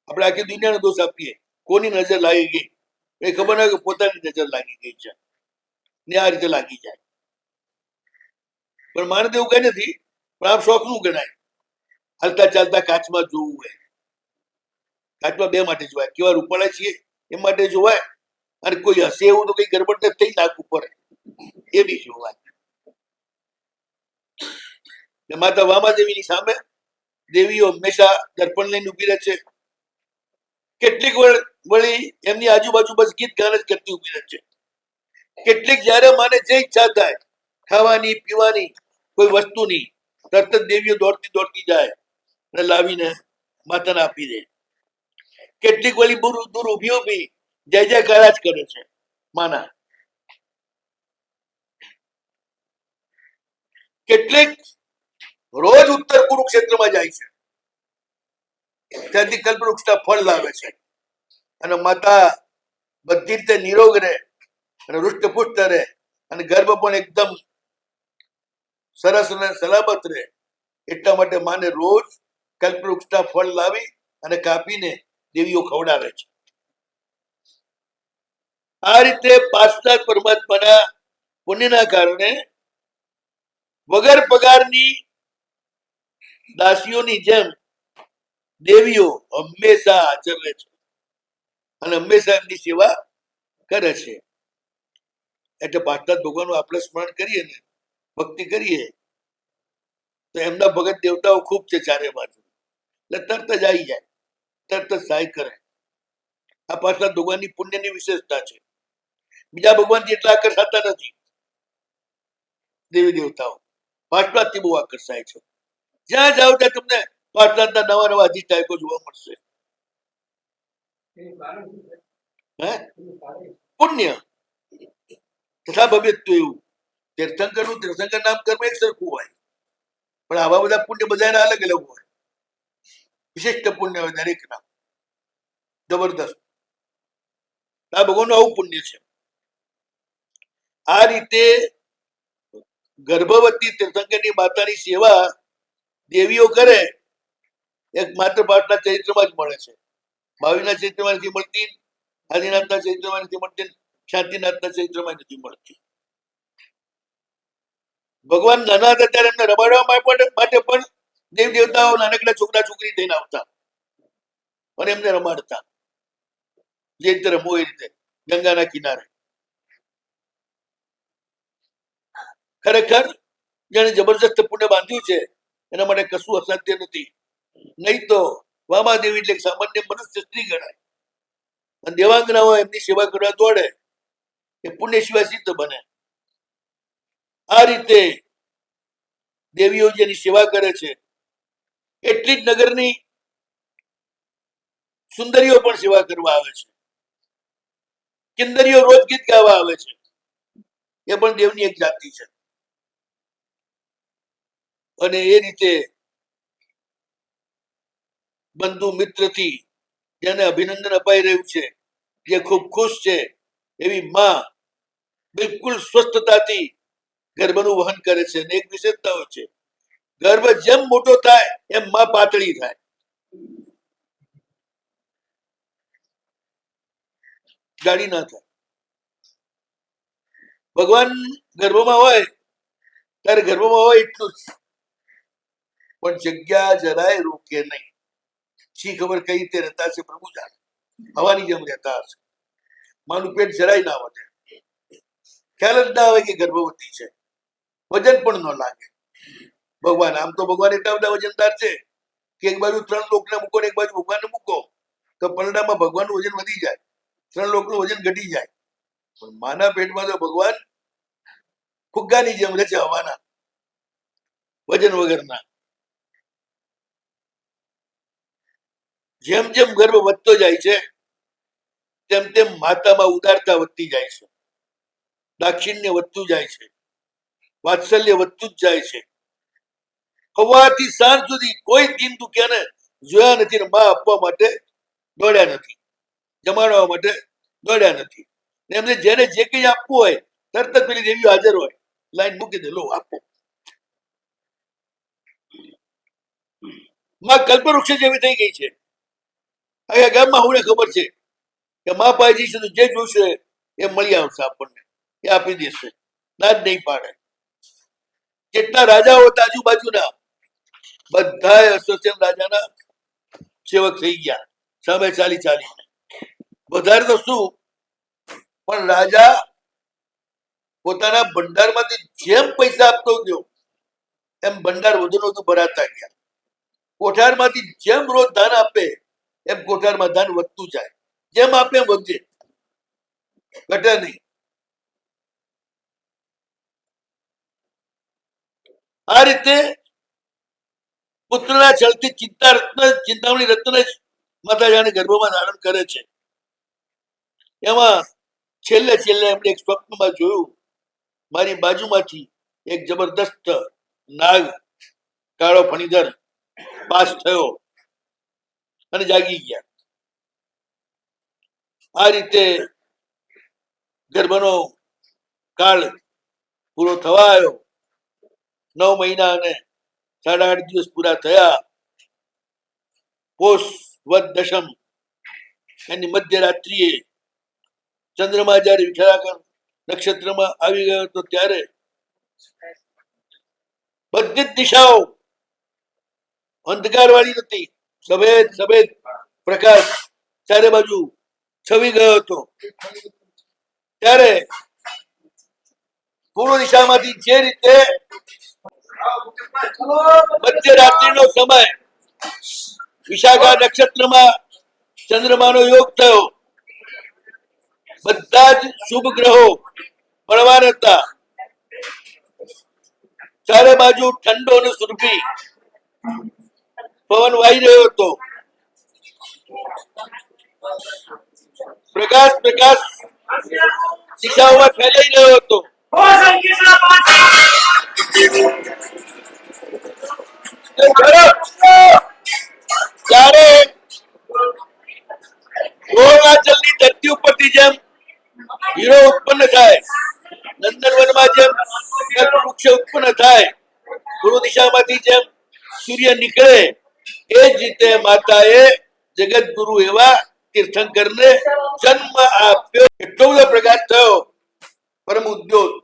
Speaker 1: આપણે આખી દુનિયાનો દોષ આપીએ, કોની નજર લાગી ગઈ એ ખબર ના કે પોતાની નજર લાગી ગઈ છે, ને આ રીતે લાગી જાય. પણ માને એવું કઈ નથી, પણ આમ શોખનું ગણાય. હાલતા ચાલતા કાચમાં જોવું હોય. કાચમાં બે માટે જોવાય, કેવા રૂપાળા છીએ એ માટે જોવાય, અને કોઈ હશે એવું તો કઈ ગરબડ થઈ નાખવું પડે એ બી જોવાય. માતા વામા દેવીની સામે દેવીઓ હંમેશા દર્પણ લઈને ઉભી રહે છે. કેટલીક વળી એમની આજુબાજુ બસ ગીત ગાન જ કરતી ઉભી રહે છે. કેટલીક જયારે માને જે ઈચ્છા થાય ખાવાની પીવાની કોઈ વસ્તુની, તરત જ દેવીઓ દોડતી દોડતી જાય અને લાવીને માતાને આપી દે. કેટલીક વળી દૂર ઉભી ઉભી જય જયકાર જ કરે છે માના. કેટલીક રોજ ઉત્તર કુરુક્ષેત્રમાં જાય છે, ત્યાંથી કલ્પવૃક્ષના ફળ લાવે છે અને માતા બધી રીતે નિરોગ રહે અને હૃષ્ટપુષ્ટ રહે અને ગર્ભ પણ એકદમ સરસ અને સલામત રહે એટલા માટે માને રોજ કલ્પવૃક્ષના ફળ લાવી અને કાપીને દેવીઓ ખવડાવે છે. આ રીતે પાર્ષદ પરમાત્માના પુણ્યના કારણે વગર પગારની દાસીઓની જેમ દેવીઓ હંમેશા હાજર રહે છે અને હંમેશા એમની સેવા કરે છે. એટલે પાર્ષદ ભગવાનનું આપણે સ્મરણ કરીએ ને, ભક્તિ કરીએ તો એમના ભગત દેવતાઓ ખૂબ છે ચારે બાજુ, એટલે તરત જ આવી જાય, તરત જ સહાય કરે. આ પાર્ષદ ભગવાનની પુણ્યની વિશેષતા છે. બીજા ભગવાનથી એટલા આકર્ષાતા નથી દેવી દેવતાઓ, પાર્ષદથી બહુ આકર્ષાય છે. જ્યાં જાઓ ત્યાં તમને પાર્ષદના નવા નવા અધિષ્ઠાયકો જોવા મળશે. પુણ્ય તથા ભવ્યત્વ એવું તીર્થંકરનું તીર્થંકર નામ કર્મ એક સરખું હોય, પણ આવા બધા પુણ્ય બધાના અલગ અલગ હોય. વિશિષ્ટ પુણ્ય હોય દરેકના, જબરદસ્ત. આ ભગવાનનું આવું પુણ્ય છે. આ રીતે ગર્ભવતી તીર્થંકરની માતાની સેવા દેવીઓ કરે એક માત્ર પાઠના ચરિત્રમાં જ મળે છે. ભાવિના ચરિત્રમાં નથી મળતી, આદિનાથના ચરિત્રમાં નથી મળતી, શાંતિનાથના ચરિત્રમાં નથી મળતી. ભગવાન નાના હતા ત્યારે એમને રમાડવા માટે પણ દેવ દેવતાઓ નાનકડા છોકરા છોકરી થઈને આવતા અને એમને રમાડતા, જે રીતે રમવો એ રીતે ગંગાના કિનારે. ખરેખર જેને જબરજસ્ત પુણ્ય બાંધ્યું છે એના માટે કશું અસાધ્ય નથી. નહીં તો વામાદેવી એટલે સામાન્ય મનુષ્ય સ્ત્રી ગણાય અને દેવાંગનાઓ એમની સેવા કરવા દોડે એ પુણ્ય સિવાય સિદ્ધ બને. આ રીતે દેવીઓ જેની સેવા કરે છે એટલી જ નગરની સુંદરીઓ પણ સેવા કરવા આવે છે. કિન્નરીઓ રોજ ગીત ગાવા આવે છે, એ પણ દેવની એક જાતિ છે. અને એ રીતે બંધુ મિત્રથી જેને અભિનંદન અપાઈ રહ્યું છે, જે ખૂબ ખુશ છે, એવી માં બિલકુલ સ્વસ્થતાથી ગર્ભનું વહન કરે છે. અને એક વિશેષતા હોય છે, ગર્ભ જેમ મોટો થાય એમ માં પાતળી થાય. જાડી ના થાય. ભગવાન ગર્ભમાં હોય ત્યારે ગર્ભમાં હોય એટલું જ, પણ જગ્યા જરાય રોકે નહીં. શી ખબર કઈ રીતે રહેતા હશે પ્રભુ જાણે, હવાની જેમ રહેતા હશે. માનું પેટ જરાય ના વધે, ખ્યાલ જ ના આવે કે ગર્ભવતી છે, વજન પણ ન લાગે. ભગવાન આમ તો ભગવાન એટલા બધા વજનદાર છે કે એક બાજુ 3 લોકને મૂકો ને એક બાજુ ભગવાનને મૂકો તો પલડામાં ભગવાનનું વજન વધી જાય, 3 લોકનું વજન ઘટી જાય. પણ માના પેટમાં તો ભગવાન ફુગ્ગાની જેમ રહે છે, હવાના, વજન વગરના. જેમ જેમ ગર્ભ વધતો જાય છે તેમ તેમ માતામાં ઉદારતા વધતી જાય છે, દાક્ષિણ્ય વધતું જાય છે, વાત્સલ્ય વધતું જ જાય છે. સવારથી સાંજ સુધી કોઈ દિન દુખ્યાને જોયા નથી ને માં આપવા માટે દોડ્યા નથી, જમાડવા માટે દોડ્યા નથી. એમને જેને જે કંઈ આપવું હોય તરત જ પેલી દેવીઓ હાજર હોય, લાઈન મૂકી દે, લો આપો. માં કલ્પવૃક્ષ જેવી થઈ ગઈ છે. અહીંયા ગામમાં હું ખબર છે કે માં પાસે જઈશું જે જોઈશે એ મળી આવશે આપણને, એ આપી દેશે, ના જ નહીં પાડે. કેટલા રાજાઓ હતા આજુબાજુના, બધા અસોસિએશન રાજાના સેવક થઈ ગયા સામે ચાલી ચાલીને. વધારે તો શું, પણ રાજા પોતાના ભંડારમાંથી જેમ પૈસા આપતો ગયો એમ ભંડાર વધુ ને વધુ ભરાતા ગયા. કોઠારમાંથી જેમ રોજ દાન આપે એમ કોઠારમાં દાન વધતું જાય, જેમ આપે એમ વધે, ઘટે નહીં. આ રીતે પુત્રના છળથી ચિંતામણી રત્ન જ માતાજાને ગર્ભમાં ધારણ કરે છે. એમાં છેલ્લે એમણે એક સ્વપ્નમાં જોયું, મારી બાજુમાંથી એક જબરદસ્ત નાગ કાળો ફણીધર પાસ થયો અને જાગી ગયા. આ રીતે ગર્ભનો કાળ પૂરો થવા આવ્યો. 9 મહિના અને 8.5 દિવસ પૂરા થયા. પોષ વદ દશમ એની મધ્યરાત્રિએ ચંદ્રમા જયારે વિશાખા નક્ષત્રમાં આવી ગયો હતો ત્યારે બધી જ દિશાઓ અંધકાર વાળી હતી. સફેદ પ્રકાશ ચારે બાજુ છવી ગયો હતો. ત્યારે પૂર્વ દિશામાંથી જે રીતે મધ્યરાત્રિનો સમય વિશાખા નક્ષત્રમાં ચંદ્રમાનો યોગ થયો. બધા જ શુભ ગ્રહો બળવાન હતા. ચારે બાજુ ઠંડો અને સુરભી પવન વાઈ રહ્યો હતો. પ્રકાશ દિશાઓમાં ફેલાઈ રહ્યો હતો. ત્યારે અરુણાચલની ધરતી ઉપરથી જેમ હીરો ઉત્પન્ન થાય, નંદનવનમાં જેમ વૃક્ષ ઉત્પન્ન થાય, પૂર્વ દિશામાંથી જેમ સૂર્ય નીકળે, એ જ રીતે માતાએ જગત ગુરુ એવા તીર્થંકરને જન્મ આપ્યો. એટલો બધો પ્રકાશ થયો, પરમ ઉદ્યોત.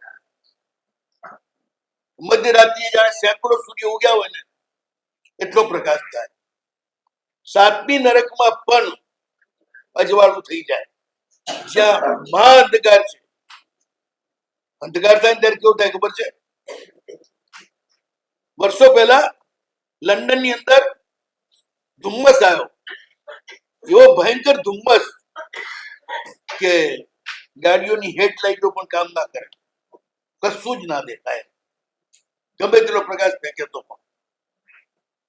Speaker 1: મધ્યરાત્રિએ જાણે સેંકડો સૂર્ય ઉગ્યા હોય ને એટલો પ્રકાશ થાય. 7મી નરકમાં પણ અજવાળું થઈ જાય. જ્યાં મહા અંધકાર છે. અંધકાર થાય ત્યારે કેવું થાય ખબર છે? વર્ષો પહેલા લંડન ની અંદર ધુમ્મસ આવ્યો. એવો ભયંકર ધુમ્મસ કે ગાડીઓની હેડલાઇટો પણ કામ ના કરે, કશું જ ના દેખાય, ગમે તેટલો પ્રકાશ ફેંકે તો પણ.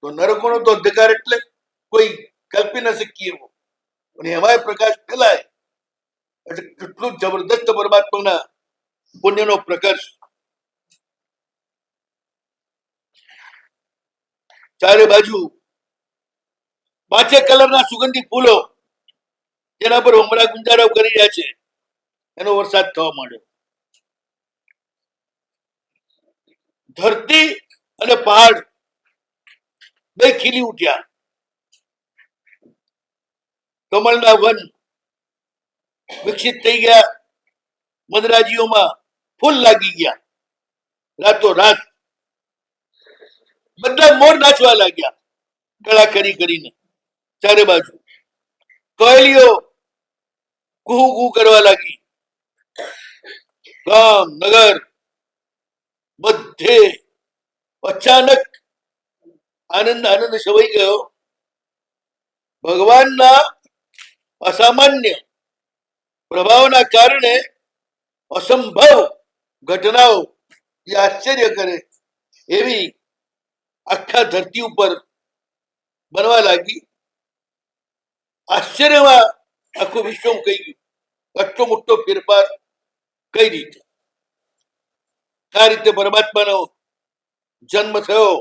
Speaker 1: તો નરકોનો તો અંધકાર એટલે કોઈ કલ્પી ન શકીએ એવો. અને એમાંય પ્રકાશ ફેલાય એટલે કેટલું જબરદસ્ત પરમાત્માના પુણ્યનો પ્રકર્ષ. ચારે બાજુ 5 કલરના સુગંધી ફૂલો જેના પર હમણાં ગુંજારો કરી રહ્યા છે, એનો વરસાદ થવા માંડ્યો. ધરતી અને પહાડ બે ખીલી ઉઠ્યા. કમળના વન વિકસિત થઈ ગયા. મદરાજીઓમાં ફૂલ લાગી ગયા. રાતો રાત બધા મોર નાચવા લાગ્યા, કળા કરીને. ચારે બાજુ કોયલીઓ કુહુ કુહુ કરવા લાગી. ગામ નગર બધે અચાનક આનંદ છવાઈ ગયો. ભગવાનના અસામાન્ય પ્રભાવના કારણે અસંભવ ઘટનાઓ જે આશ્ચર્ય કરે એવી આખા ધરતી ઉપર બનવા લાગી. આશ્ચર્યમાં આખું વિશ્વ કહી ગયું, આટલો મોટો ફેરફાર કઈ રીતે? આ રીતે પરમાત્માનો જન્મ થયો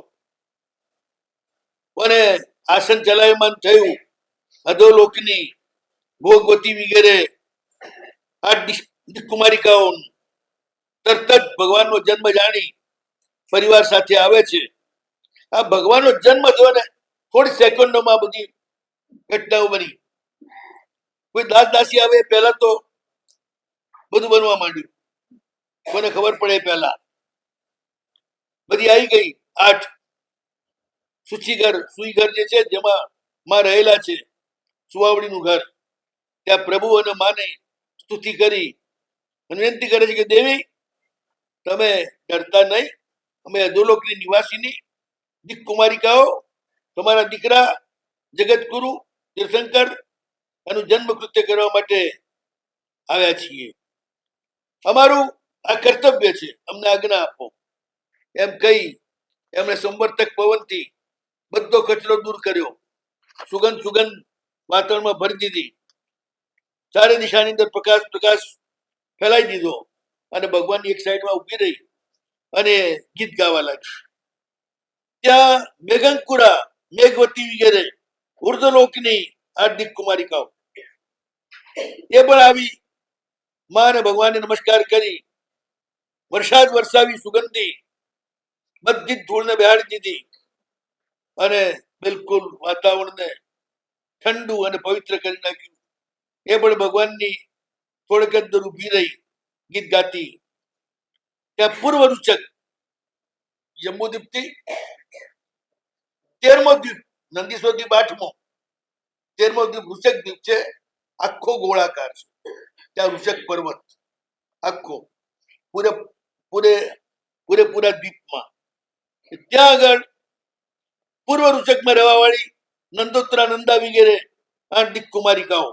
Speaker 1: અને આસન ચલાયમાન થયું. અધોલોકની ભોગવતી વગેરે 8 કુમારિકાઓ તરત જ ભગવાનનો જન્મ જાણી પરિવાર સાથે આવે છે. આ ભગવાનનો જન્મ થયો ને થોડી સેકન્ડોમાં બધી ઘટનાઓ બની. કોઈ દાસ દાસી આવે પહેલા તો બધું બનવા માંડ્યું. કોને ખબર પડે પહેલા બધી આવી ગઈ. 8 સુઈ ઘર જે છે જેમાં માં રહેલા છે, સુવાવડીનું ઘર. ત્યાં પ્રભુ અને માને સ્તુતિ કરી વિનંતી કરે છે કે દેવી તમે ડરતા નહીં, અમે અધોલોકની નિવાસીની દીક કુમારિકાઓ તમારા દીકરા જગત ગુરુ તીર્થંકર એનું જન્મ કૃત્ય કરવા માટે આવ્યા છીએ. અમારું આ કર્તવ્ય છે, અમને આજ્ઞા આપો. એમ કહી એમણે સંવર્તક પવનથી બધો કચરો દૂર કર્યો, સુગંધ વાતાવરણમાં ભરી દીધી, ચારે દિશાની અંદર પ્રકાશ ફેલાઈ દીધો અને ભગવાનની એક સાઈડમાં ઊભી રહી અને ગીત ગાવા લાગી. ત્યાં મેઘંકુરા, મેઘવતી વગેરે ઉર્ધ્વલોકની હાર્દિક કુમારિકાઓ એ પણ આવી માં અને ભગવાનને નમસ્કાર કરી, વરસાદ વરસાવી સુગંધી બધી ધૂળને બેહાડી દીધી અને બિલકુલ વાતાવરણને ઠંડુ અને પવિત્ર કરી નાખ્યું. એ પણ ભગવાનની થોડીક અંદર ઊભી રહી ગીત ગાતી. ત્યાં પૂર્વ રૂચક જંબુદ્વીપથી 13મો દ્વીપ, નંદીશ્વર દ્વીપ 8મો, 13મો દ્વીપ રૂચક દ્વીપ છે. આખો ગોળાકાર છે. ત્યાં રૂચક પર્વત આખો પૂરેપૂરા દ્વીપમાં. ત્યાં આગળ પૂર્વ રૂચકમાં રહેવા વાળી નંદોત્રા, નંદા વગેરે હાર્દિક કુમારિકાઓ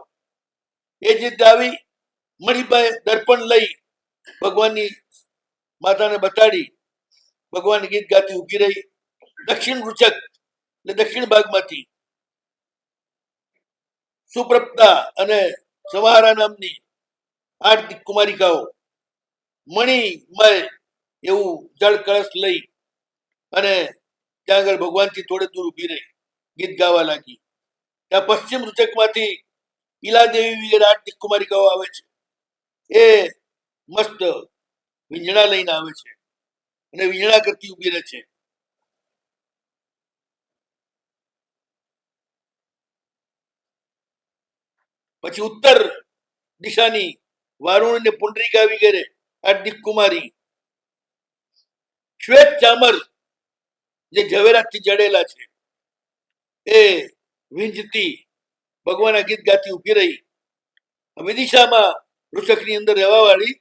Speaker 1: એ જે આવી મણિબાઈ દર્પણ લઈ ભગવાનની માતાને બતાડી, ભગવાન ગીત ગાતી ઉભી રહી. દક્ષિણ રૂચક એટલે દક્ષિણ ભાગમાંથી સુપ્રપ્તા અને સમાહારા નામની હાર્દિક કુમારિકાઓ મણિમય એવું જળ કળશ લઈ અને ત્યાં આગળ ભગવાનથી થોડે દૂર ઉભી રહી ગીત ગાવા લાગી. ત્યાં પશ્ચિમ રૂચકમાંથી ઈલાદેવી વગેરે હાર્દિક કુમારિકાઓ આવે છે. એ મસ્ત વીંજણા લઈને આવે છે અને વીંજણા કરતી ઉભી રહે છે. પછી ઉત્તર દિશાની વારુણ અને પુંડરીકા વગેરે હાર્દિક કુમારી શ્વેત ચામર જે ઝવેરાતથી જડેલા છે એ વીંજતી ભગવાનના ગીત ગાતી ઉભી રહી. વિદિશામાં રૂચકની અંદર રહેવા વાળી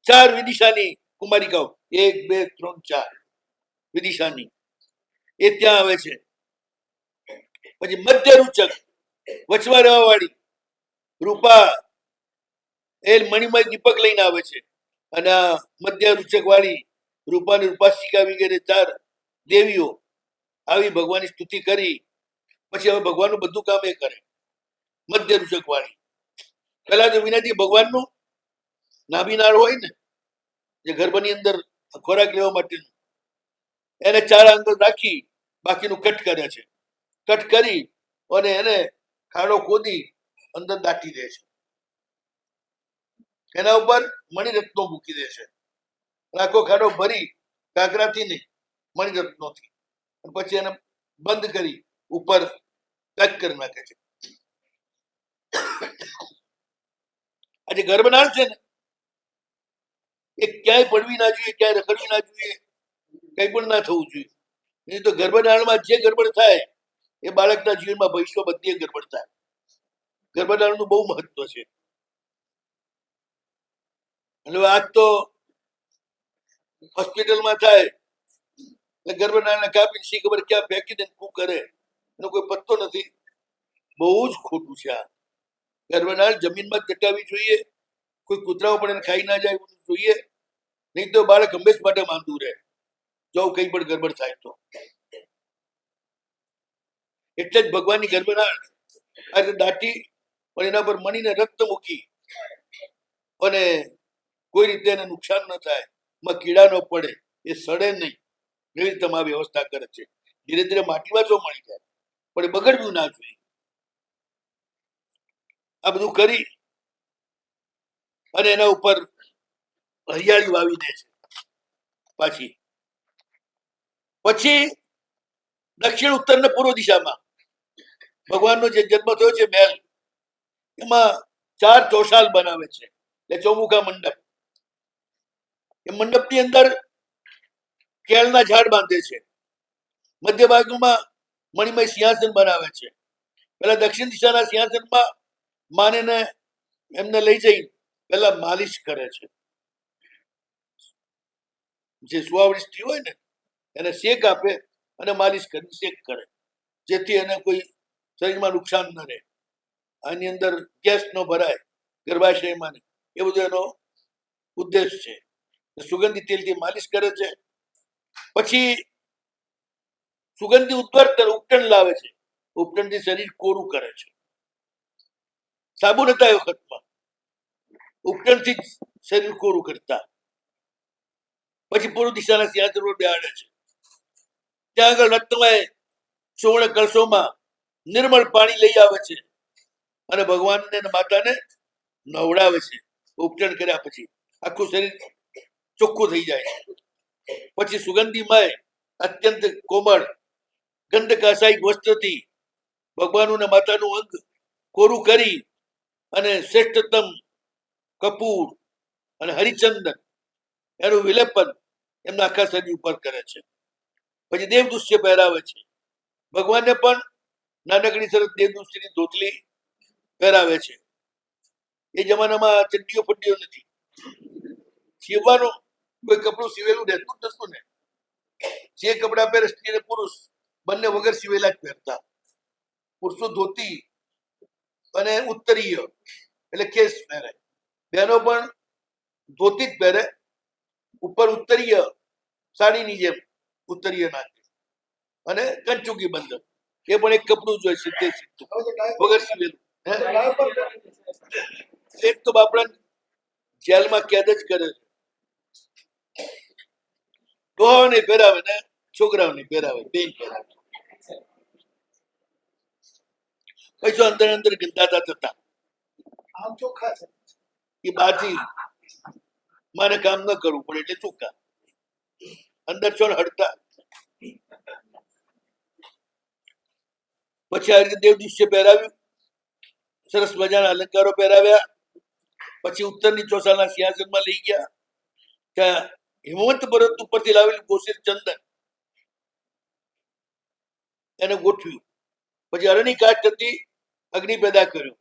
Speaker 1: 4 વિદિશાની કુમારિકાઓ, 1 2 3 4 વિદિશાની એ ત્યાં આવે છે. પછી મધ્ય રૂચક વચમાં રહેવા વાળી રૂપા એ મણિમય દીપક લઈને આવે છે અને આ મધ્ય રૂચક વાળી રૂપાની રૂપાશિકા વગેરે 4 દેવીઓ આવી ભગવાનની સ્તુતિ કરી. પછી હવે ભગવાનનું બધું કામ એ કરે. મધ્ય રૂચક વાળી પેલા તો વિનાથી ભગવાનનું નાભિનાળ હોય ને, જે ગર્ભની અંદર ખોરાક લેવા માટેનું, એને 4 આંગળ રાખી બાકીનું કટ કરે છે. કટ કરી અને એને ખાડો ખોદી અંદર દાટી દે છે. એના ઉપર મણિરત્નો મૂકી દે છે. આખો ખાડો ભરી કાંકરાથી નહીં, મણિરત્નોથી, પછી એને બંધ કરી ઉપર પેક કરી નાખે છે. આજે ગર્ભનાળ છે ને એ ક્યાંય પડવી ના જોઈએ, ક્યાંય રખડવી ના જોઈએ, કંઈ પણ ના થવું જોઈએ. નહીં તો ગર્ભનાળમાં જે ગડબડ થાય એ બાળકના જીવનમાં ભવિષ્ય બધી ગડબડ થાય. ગર્ભનાળનું બહુ મહત્વ છે. અને આજ તો હોસ્પિટલમાં થાય એટલે ગર્ભનાળને કાપી શી ખબર ક્યાં ફેંકી દે શું કરે એનો કોઈ પત્તો નથી. બહુ જ ખોટું છે આ. ગર્ભનાળ જમીનમાં જ દટાવી જોઈએ, કોઈ કૂતરાઓ પણ એને ખાઈ ના જાય જોઈએ, નહીં તો બાળક હંમેશ માટે માંદું રહે જો કંઈ પણ ગડબડ થાય તો. એટલે જ ભગવાનની ગર્ભનાળ આ રીતે દાટી પણ એના પર મણીને રક્ત મૂકી અને કોઈ રીતે એને નુકસાન ન થાય, એમાં કીડા ન પડે, એ સડે નહીં, એવી રીતે આ વ્યવસ્થા કરે છે. ધીરે ધીરે માટીમાં જો મળી જાય પણ એ બગડવું ના જોઈએ. આ બધું કરી અને એના ઉપર હરિયાળી વાવી દે છે. પછી દક્ષિણ ઉત્તર ને પૂર્વ દિશામાં ભગવાનનો જે જન્મ થયો છે મહેલ, એમાં 4 ચોશાલ બનાવે છે એટલે ચોમુખા મંડપ. એ મંડપની અંદર કેળના ઝાડ બાંધે છે. મધ્ય ભાગમાં મણિમય સિંહાસન બનાવે છે. પેલા દક્ષિણ દિશાના સિંહાસનમાં માને એમને લઈ જઈ પેલા માલિશ કરે છે. જે સુવાવડી સ્ત્રી હોય ને એને શેક આપે અને માલિશ કરી શેક કરે, જેથી એને કોઈ શરીરમાં નુકસાન ન રહે, આની અંદર ગેસ ન ભરાય ગર્ભાશયમાં, એ બધો એનો ઉદ્દેશ છે. સુગંધી તેલથી માલિશ કરે છે. પછી સુગંધી ઉદ્વર્તન ઉપટન લાવે છે. ઉપટનથી શરીર કોરું કરે છે. સાબુ નતા એ વખતમાં, ઉપટનથી જ શરીર કોરું કરતા. પછી પૂર્વ દિશાના સિંહાસન પર બેહાડે છે. ત્યાં આગળ રત્નમય સુવર્ણ કળશોમાં નિર્મળ પાણી લઈ આવે છે અને ભગવાનને અને માતાને નવડાવે છે. ઉપટન કર્યા પછી આખું શરીર ચોખ્ખું થઈ જાય છે. પછી સુગંધીમય અત્યંત કોમળ ગંધકાશાયિક વસ્ત્રથી ભગવાનનું અને માતાનું અંગ કોરું કરી અને શ્રેષ્ઠતમ કપૂર અને હરિચંદન એનું વિલેપન એમના આખા શરીર ઉપર કરે છે. પછી દેવદૃશ્ય પહેરાવે છે. ભગવાનને પણ નાનકડી સરસ દેવદૃશ્યની ધોતલી પહેરાવે છે. એ જમાનામાં ચડ્ડીઓ ફડ્ડીઓ નથી, સીવવાનું કોઈ કપડું સીવેલું રહેતું જ નતું ને. જે કપડા પહેરે સ્ત્રી અને પુરુષ બંને વગર સીવેલા જ પહેરતા. પુરુષો ધોતી અને ઉત્તરીય એટલે કેસ પહેરે, બહેનો પણ ધોતી જ પહેરે, ઉપર ઉત્તરીય સાડીની જેમ ઉત્તરીય નાખે અને કંચુકી બંધ. એ પણ એક કપડું જોઈએ સીધે સીધું વગર સીવેલું. એક તો બાપડા જેલમાં કેદ જ કરે છે. ડોહાઓને પહેરાવે ને છોકરાઓને પહેરાવે, બે પહેરાવે. પૈસો અંદર અંદર ગંધાતા થતા.
Speaker 2: આમ ચોખ્ખા છે.
Speaker 1: એ બહારથી મારે કામ ન કરવું પડે એટલે ચોખ્ખા, અંદર છો હડતા. પછી આ રીતે દેવદૃશ્ય પહેરાવ્યું, સરસ મજાના અલંકારો પહેરાવ્યા. પછી ઉત્તરની ચોસાના સિંહાસનમાં લઈ ગયા. ત્યાં હિમવંત પર્વત ઉપરથી લાવેલું કોશિશ ચંદન એને ગોઠવ્યું. પછી અરણી કાષ્ઠથી અગ્નિ પેદા કર્યો.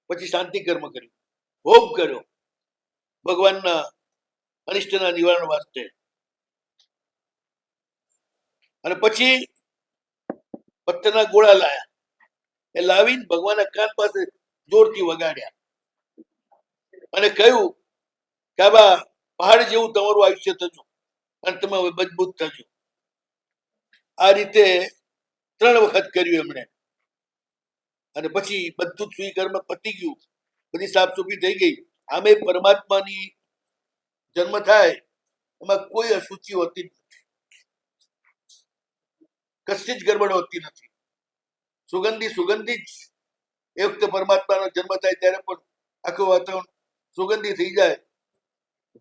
Speaker 1: પછી શાંતિ કર્મ કર્યું, હોમ કર્યો ભગવાનના અનિષ્ટના નિવારણ વાસ્તે. અને પછી પથ્થરના ગોળા લાયા. એ લાવીને ભગવાનના કાન પાસે જોરથી વગાડ્યા અને કહ્યું કે આબા પહાડ જેવું તમારું આયુષ્ય થજો અને તમે હવે મજબૂત થજો. આ રીતે 3 વખત કર્યું એમણે. અને પછી બધું જ સ્વીકર્મ પતી ગયું, બધી સાફસૂફી થઈ ગઈ. આમે પરમાત્માની જન્મ થાય એમાં કોઈ અશુચિ હોતી નથી, કશી જ ગડબડ હોતી નથી. સુગંધી જ. એ વખતે પરમાત્માનો જન્મ થાય ત્યારે પણ આખું વાતાવરણ સુગંધી થઈ જાય.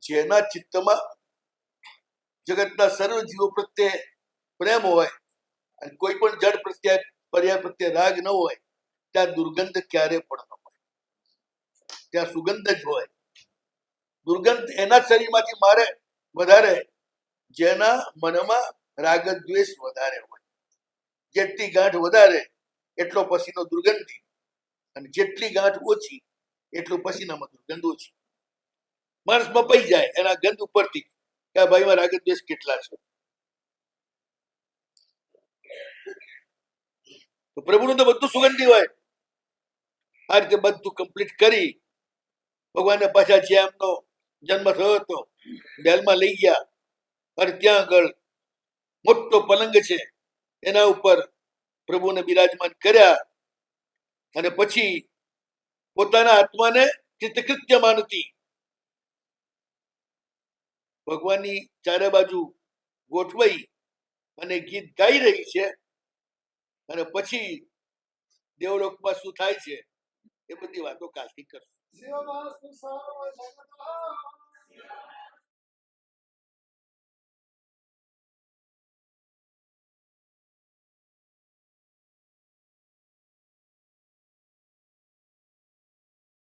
Speaker 1: જેના ચિત્તમાં જગતના સર્વ જીવો પ્રત્યે પ્રેમ હોય અને કોઈ પણ જડ પ્રત્યે પર્યાય પ્રત્યે રાગ ન હોય, ત્યાં દુર્ગંધ ક્યારે પણ ન હોય, ત્યાં સુગંધ જ હોય. દુર્ગંધ એના શરીરમાંથી મારે વધારે જેના મનમાં રાગ દ્વેષ વધારે હોય. જેટલી ગાંઠ વધારે એટલો પસીનો દુર્ગંધી, અને જેટલી ગાંઠ ઓછી એટલું પસીનામાં દુર્ગંધ ઓછી. માણસ મપાઈ જાય એના ગંધ ઉપરથી કે આ ભાઈમાં રાગ દ્વેષ કેટલા છે. તો પ્રભુનું તો બધું સુગંધી હોય. આ રીતે બધું કમ્પ્લીટ કરી ભગવાનને પાછા જે એમનો જન્મ થયો હતો મહેલમાં લઈ ગયા. અને ત્યાં આગળ મોટો પલંગ છે, એના ઉપર પ્રભુને બિરાજમાન કર્યા. અને પછી પોતાના આત્માને ચિત્તકૃત્ય માનતી ભગવાનની ચારે બાજુ ગોઠવાઈ અને ગીત ગાઈ રહી છે. અને પછી દેવલોકમાં શું થાય છે એ બધી વાતો કાલથી કરશું.